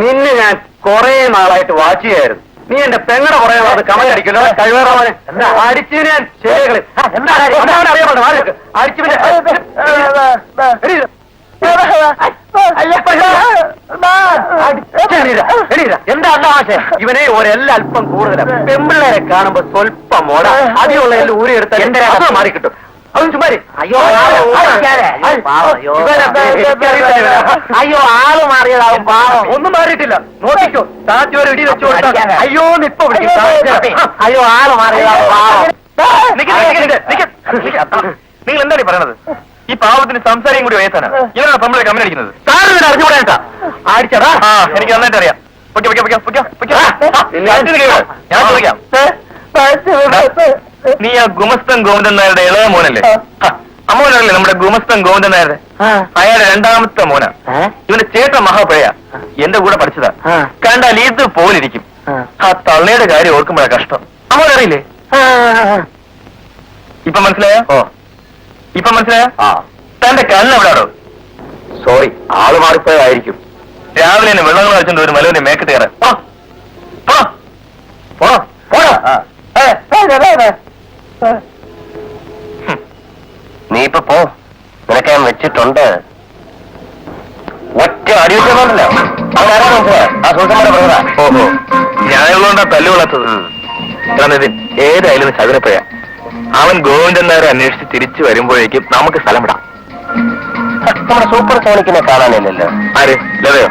നിന്നെ ഞാൻ കുറെ നാളായിട്ട് വാച്ച് ചെയ്യായിരുന്നു. നീ എന്റെ പെങ്ങടെ കുറെ നാളത് കമന്റ് അടിക്കല്ലോ. കഴിവേറവനെ അടിച്ചു ഞാൻ ശരികളെ അറിയാമോ? അടിച്ചു എന്താ ആശ ഇവനെ ഒരെല്ലാം അല്പം കൂടുതലാണ്. പെമ്പിള്ളേരെ കാണുമ്പോ സ്വല്പം മോട അതിലുള്ള എല്ലാം ഊരിയെടുത്ത എന്റെ രസം മാറി കിട്ടും. അതും ചുമ്മാരി. അയ്യോ ആള് മാറിയതാവും. പാവം ഒന്നും മാറിയിട്ടില്ല. നോക്കിക്കോ, താറ്റി ഒരു ഇടി വെച്ചു കൊടുത്താൽ അയ്യോ നിപ്പ പിടിക്കും. അയ്യോ ആള് മാറിയതാവും. പാവം നിങ്ങൾ എന്താണ് പറയണത്? ഈ പാവത്തിന് സംസാരം കൂടി വയസ്സാണ്. ഇവരാണ് നമ്മളെ കമ്മി അടിക്കുന്നത്. സാറിന് അറിഞ്ഞുകൂടാ അടിച്ചടാ. എനിക്ക് നന്നായിട്ട് അറിയാം. ഞാൻ ചോദിക്കാം, നീ ആ ഗുമസ്തൻ ഗോവിന്ദൻ നായരുടെ ഇളയ മോനല്ലേ? അമ്മോനല്ലേ നമ്മുടെ ഗുമസ്തൻ ഗോവിന്ദൻ നായരുടെ? അയാളുടെ രണ്ടാമത്തെ മോന. ഇവന്റെ ചേട്ടൻ മഹാപഴയ എന്റെ കൂടെ പഠിച്ചതാ. കണ്ടാൽ ഇത് പോലിരിക്കും. ആ തള്ളയുടെ കാര്യം ഓർക്കുമ്പോഴാ കഷ്ടം. അമ്മോനറിയില്ലേ? ഇപ്പൊ മനസ്സിലായോ? ഇപ്പൊ മനസ്സിലായോ? തന്റെ കണ്ണെവിടാടോ? സോറി, ആള് മാറിപ്പോയതായിരിക്കും. രാവിലെ തന്നെ വെള്ളങ്ങൾ വെച്ചോണ്ട് ഒരു മലവിന്റെ മേക്കത്ത് കയറാൻ. നീ ഇപ്പൊ പോ, നിനക്ക് ഞാൻ വെച്ചിട്ടുണ്ട്. ഒറ്റ അടിയുണ്ടല്ലോ. ആ സൂസമ്മയുടെ പറഞ്ഞതാ. ഓഹോ, ഞാനുള്ളതുകൊണ്ടാ തല്ലുകൊള്ളാത്തത്. നിതിൻ, ഏതായാലും ശകുനപ്പഴ. അവൻ ഗോവിന്ദൻ നായരെ അന്വേഷിച്ച് തിരിച്ചു വരുമ്പോഴേക്കും നമുക്ക് സ്ഥലം വിടാം. നമ്മുടെ സൂപ്പർ സോണിക്കിനെ കാണാനില്ലല്ലോ. ആര്? ലതയോ?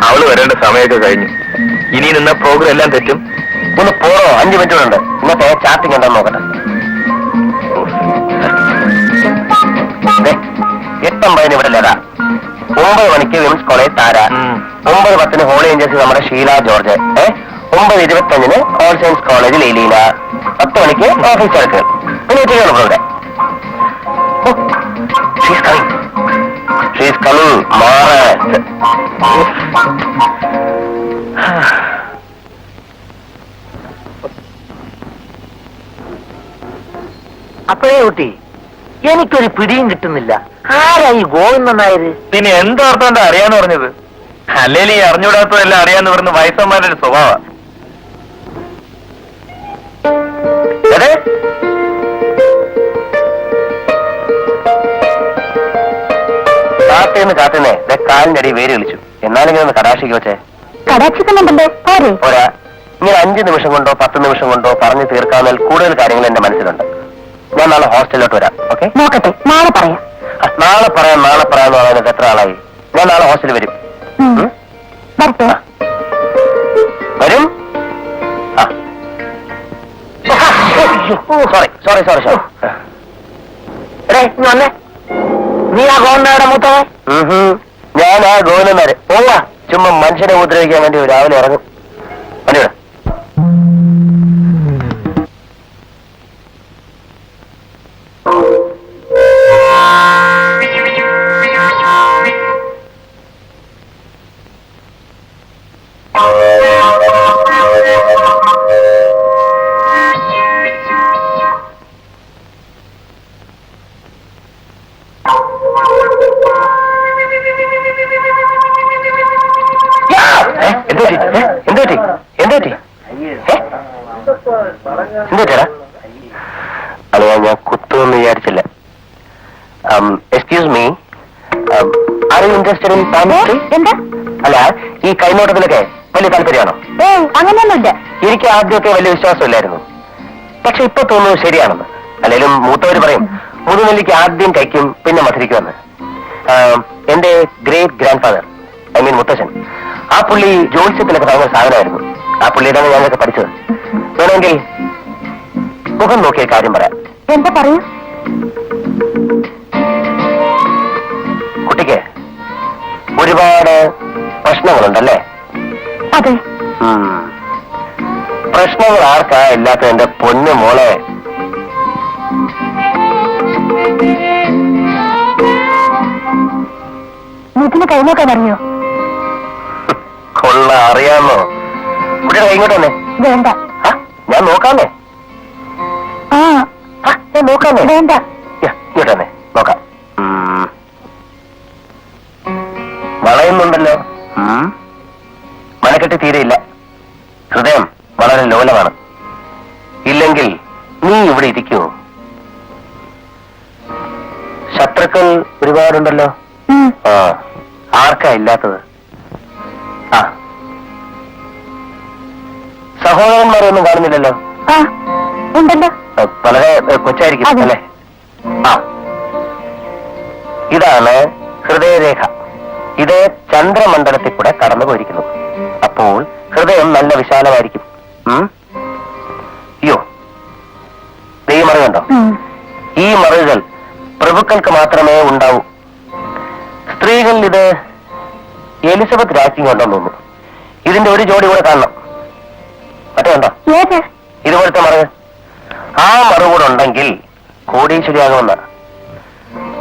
അവള് വരേണ്ട സമയമൊക്കെ കഴിഞ്ഞു. ഇനി നിന്ന പ്രോഗ്രാം എല്ലാം തെറ്റും. ഒന്ന് പോറോ, 5 മിനിറ്റുണ്ട്. ഇന്നത്തെ ചാറ്റിംഗ് ഉണ്ടെന്ന് നോക്കട്ടെ. 8:50 ഇവിടെ ലത, 9 മണിക്ക് വിംസ് കോളേജ് താര, 9:10 ഹോളി ഏഞ്ചൽസ് നമ്മുടെ ഷീല ജോർജ്, 9:25 ഓൾ സയൻസ് കോളേജിൽ ലീലീന, 10 മണിക്ക് ഓഫീസ് വർക്ക്. പിന്നെ ഉച്ചയ്ക്കാണ് ഇവിടെ. She's coming. മാറ്. അപ്പോഴേ കുട്ടി, എനിക്കൊരു പിടിയും കിട്ടുന്നില്ല. ആരായി ഗോവിന്ദൻ നായര്? പിന്നെ എന്താർത്ഥം അറിയാന്ന് പറഞ്ഞത്? അല്ലെങ്കിൽ ഈ അറിഞ്ഞുകൂടാത്തതെല്ലാം അറിയാന്ന് പറഞ്ഞ് വയസ്സന്മാരുടെ ഒരു സ്വഭാവം. കാത്തുന്നേ കാലിന്റെ അടി വേര് കളിച്ചു. എന്നാലും ഒന്ന് കടാക്ഷിക്ക് വെച്ചേ. പോരാ, ഇങ്ങനെ 5 നിമിഷം കൊണ്ടോ 10 നിമിഷം കൊണ്ടോ പറഞ്ഞു തീർക്കാവുന്ന കൂടുതൽ കാര്യങ്ങൾ എന്റെ മനസ്സിലുണ്ട്. ഞാൻ നാളെ ഹോസ്റ്റലിലോട്ട് വരാം. ഓക്കെ? നോക്കട്ടെ, നാളെ പറയാം. നാളെ പറയാന്ന് പറയുന്നത് എത്ര ആളായി? ഞാൻ നാളെ ഹോസ്റ്റലിൽ വരും. വരും. സോറി. വന്നേ. നീ ആ ഗോവിന്ദയുടെ മൂത്തവൻ? ഞാൻ ആ ഗോവിന്ദന്മാര്. പോവാ, ചുമ്മാ മനുഷ്യനെ ഉപദ്രവിക്കാൻ വേണ്ടി രാവിലെ ഇറങ്ങും. വണ്ടിവിടെ. അല്ല, ഞാൻ കുത്തുമെന്ന് വിചാരിച്ചില്ല. Excuse me, are you interested in palmistry? എന്താ? അല്ല, ഈ കൈനോട്ടത്തിലൊക്കെ വലിയ താല്പര്യമാണോ? അങ്ങനെയൊന്നുമില്ല. എനിക്ക് ആദ്യമൊക്കെ വലിയ വിശ്വാസമില്ലായിരുന്നു. പക്ഷെ ഇപ്പൊ തോന്നുന്നു ശരിയാണെന്ന്. അല്ലെങ്കിലും മൂത്തവര് പറയും മുതുനെല്ലിക്ക് ആദ്യം കഴിക്കും പിന്നെ മധുരിക്കുമെന്ന്. എന്റെ great grand father, I mean മുത്തശ്ശൻ, ആ പുള്ളി ജ്യോത്സ്യത്തിലൊക്കെ ഭയങ്കര സാധനമായിരുന്നു. ആ പുള്ളിയിലാണ് ഞാനൊക്കെ പഠിച്ചത്. വേണമെങ്കിൽ മുഖം നോക്കിയ കാര്യം പറയാം. എന്താ പറയൂ? കുട്ടിക്ക് ഒരുപാട് പ്രശ്നങ്ങളുണ്ടല്ലേ? അതെ. പ്രശ്നങ്ങൾ ആർക്കാ ഇല്ലാത്ത എന്റെ പൊന്നു മോളെ? മുഖിന് കൈ നോക്കാൻ അറിയോ? കൊള്ള അറിയാമോ? കുട്ടിയുടെ കൈ ഇങ്ങോട്ട് തന്നെ. വേണ്ട. ഞാൻ നോക്കാന്നേ. ഞാൻ നോക്കാന്നേ. വേണ്ട. ഇങ്ങോട്ട് തന്നെ നോക്കാം. വളയുന്നുണ്ടല്ലോ. മനക്കെട്ടി തീരെയില്ല. ഹൃദയം വളരെ ലോലമാണ്. ഇല്ലെങ്കിൽ നീ ഇവിടെ ഇരിക്കുമോ? ശത്രുക്കൾ ഒരുപാടുണ്ടല്ലോ. ആർക്കാ ഇല്ലാത്തത്? സഹോദരന്മാരൊന്നും കാണുന്നില്ലല്ലോ. ഉണ്ടല്ലോ. വളരെ കൊച്ചായിരിക്കും അല്ലേ? ഇതാണ് ഹൃദയരേഖ. ഇത് ചന്ദ്രമണ്ഡലത്തിൽ കൂടെ കടന്നു പോയിരിക്കുന്നു. അപ്പോൾ ഹൃദയം നല്ല വിശാലമായിരിക്കും. അയ്യോ, ഈ മറുകുണ്ടോ? ഈ മറുകൾ പ്രഭുക്കൾക്ക് മാത്രമേ ഉണ്ടാവൂ. സ്ത്രീകളിൽ ഇത് എലിസബത്ത് രാജ്ഞി ഉണ്ടെന്ന് തോന്നുന്നു. ഇതിന്റെ ഒരു ജോഡി കൂടെ കാണണം. മറ്റേ ഉണ്ടോ ഇതുപോലത്തെ മറുക? ആ മറു കൂടെ ഉണ്ടെങ്കിൽ കോടീശ്വരിയാകുമെന്ന്.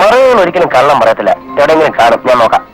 മറുകൾ ഒരിക്കലും കള്ളം പറയത്തില്ല. എവിടെയെങ്കിലും കാണും. ഞാൻ നോക്കാം.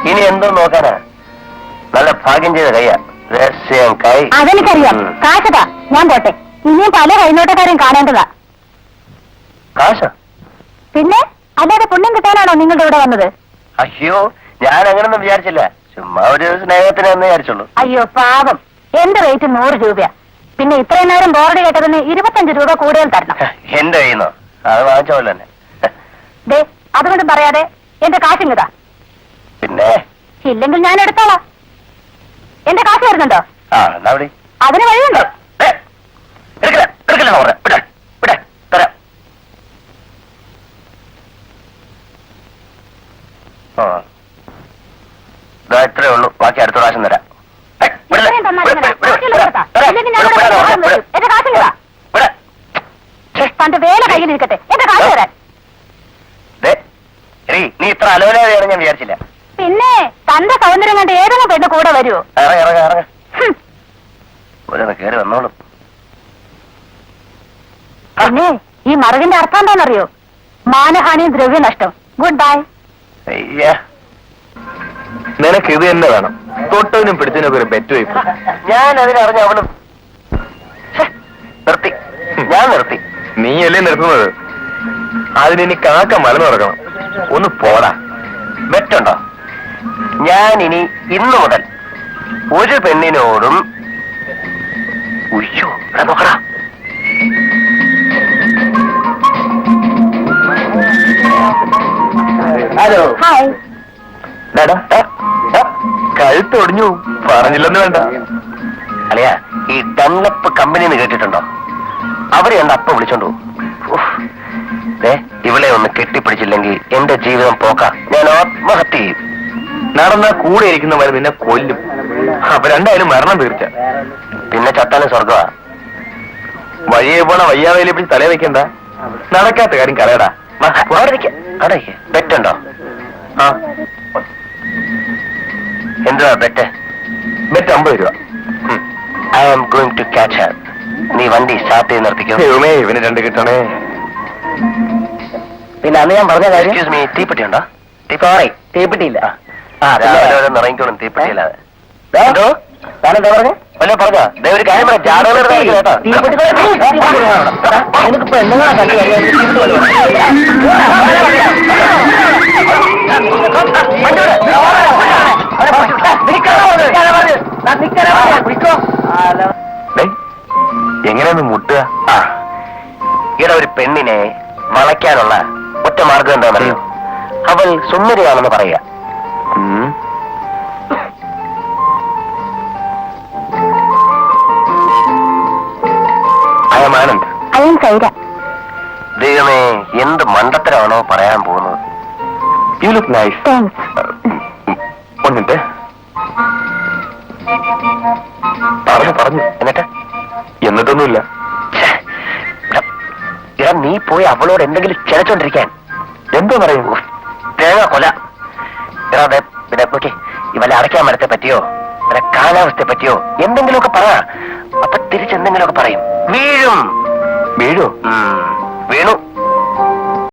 ഇനി എന്തോ നോക്കാനാ? നല്ല ഭാഗ്യം ചെയ്ത കയ്യാ. രഹസ്യം കൈ. അതെനിക്കറിയാം. കാശതാ, ഞാൻ പോട്ടെ. ഇനിയും പല കൈനോട്ടക്കാരെയും കാണേണ്ടതാ. കാശ? പിന്നെ അല്ലാതെ പുണ്യം കിട്ടാനാണോ നിങ്ങളുടെ ഇവിടെ വന്നത്? അയ്യോ, ഞാൻ അങ്ങനൊന്നും വിചാരിച്ചില്ല. ചുമ്മാ ഒരു സ്നേഹത്തിനെന്ന് വിചാരിച്ചുള്ളൂ. അയ്യോ പാപം, എന്റെ റേറ്റ് 100 രൂപയാ. പിന്നെ ഇത്രയും നേരം ബോർഡ് കേട്ടതിന് 25 രൂപ കൂടുതൽ തരണം. എന്റെ കയ്യുന്നോ? അത് വാങ്ങിച്ചോളൂ തന്നെ. ദേ, അതുകൊണ്ട് പറയാതെ എന്റെ കാശിങ്ങതാ. പിന്നെ ഇല്ലെങ്കിൽ ഞാൻ എടുത്തോളാം. എന്റെ കാശ് വരുന്നുണ്ടോ? അതിന് വഴിയുണ്ടോ? ഇത്രേ ഉള്ളൂ. ബാക്കി അടുത്ത പ്രാവശ്യം തരാം. എന്റെ കാശിങ്ങതാ. തന്റെ വേല കയ്യിലിരിക്കട്ടെ. എന്റെ കാശ് തരാൻ. നീ ഇത്ര അലോലാതെയാണ് ഞാൻ വിചാരിച്ചില്ല. പിന്നെ തന്റെ സൗന്ദര്യം കണ്ട് ഏതെങ്കിലും പെണ്ണ് കൂടെ വരുമോ? കേറി വന്നോളും. പിന്നെ ഈ മറുകിന്റെ അർത്ഥം എന്താണെന്നറിയോ? മാനഹാനിയും ദ്രവ്യനഷ്ടം. Goodbye. നിനക്ക് ഇത് തന്നെ വേണം. തൊട്ടതിനും പിടിച്ചതിനൊക്കെ ഒരു ബെറ്റ് വയ്പ്. ഞാൻ അതിനറിഞ്ഞ അവളും നിർത്തി. ഞാൻ നിർത്തി. നീയല്ലേ നിർത്തുന്നത്? അതിനി കാക്ക മലന്ന് നടക്കണം. ഒന്ന് പോടാ. ബെറ്റുണ്ടോ? ഞാൻ ഇനി ഇന്നു മുതൽ ഒരു പെണ്ണിനോടും നോക്കടാ. ഹലോ. ഹായ്. കഴുത്തൊടിഞ്ഞു പറഞ്ഞില്ലെന്ന് വേണ്ട. അല്ലയാ, ഈ ഡൺലപ്പ് കമ്പനിന്ന് കേട്ടിട്ടുണ്ടോ? അവരെ എന്താ അപ്പ വിളിച്ചോണ്ടു. ഇവളെ ഒന്ന് കെട്ടിപ്പിടിച്ചില്ലെങ്കിൽ എന്റെ ജീവിതം പോക്ക. ഞാൻ ആത്മഹത്യ ചെയ്യും. നടന്ന കൂടെ ഇരിക്കുന്നവരെ നിന്നെ കൊല്ലും. അപ്പൊ രണ്ടായാലും മരണം തീർച്ച. പിന്നെ ചത്താനും സ്വർഗമാ. വഴിയെ പോണ വയ്യാവേലി പിടിച്ച് തലേ വെക്കണ്ട. നടക്കാത്ത കാര്യം കളയടാ. ബെറ്റുണ്ടോ? ആ, എന്തുവാ ബെറ്റ്? ബെറ്റ് 50 രൂപ. I am going to catch her. നീ വണ്ടി സ്റ്റാർട്ട് ചെയ്ത് നിർത്തിക്കോ. ഇവന് 2 കിട്ടണേ. പിന്നെ അന്ന് ഞാൻ പറഞ്ഞ കാര്യം, എക്സ്ക്യൂസ് മീ, തീപ്പെട്ടി ഉണ്ടോ? സോറി, തീപ്പെട്ടിയില്ല. ഇറങ്ങിക്കോളും തീപ്പെട്ടിയില്ലാതെ. എന്തോ താനെന്താ പറഞ്ഞേ? വല്ല പറഞ്ഞോ? ഒരു കാര്യം പറയാം, ജാടകൾ കേട്ടോ. എനിക്കിപ്പോ എന്തെങ്കിലും കണ്ടു എങ്ങനെയൊന്ന് മുട്ടുക? ഇവിടെ ഒരു പെണ്ണിനെ വളയ്ക്കാനുള്ള ഒറ്റ മാർഗം എന്താണെന്നറിയോ? അവൾ സുന്ദരിയാണെന്ന് പറയുക. ആനന്ദ്. അയ്യം സൈര. ദൈവമേ, എന്ത് മണ്ടത്തരമാണോ പറയാൻ പോകുന്നത്. You look nice. താങ്ക്സ്. ഒന്നിട്ട് പറഞ്ഞു എന്നിട്ടൊന്നുമില്ല. ഇടാ, നീ പോയി അവളോട് എന്തെങ്കിലും ചിലച്ചോണ്ടിരിക്കാൻ. എന്തോ പറയും? തേങ്ങ കൊല. ഇടാ, പിന്നെ നോക്കി, ഇവലെ അടയ്ക്കാൻ മരത്തെ പറ്റിയോ ഇവലെ കാലാവസ്ഥയെ പറ്റിയോ എന്തെങ്കിലുമൊക്കെ പറ. അപ്പൊ തിരിച്ചെന്തെങ്കിലുമൊക്കെ പറയും. വീഴും. വീഴോ? വീണു.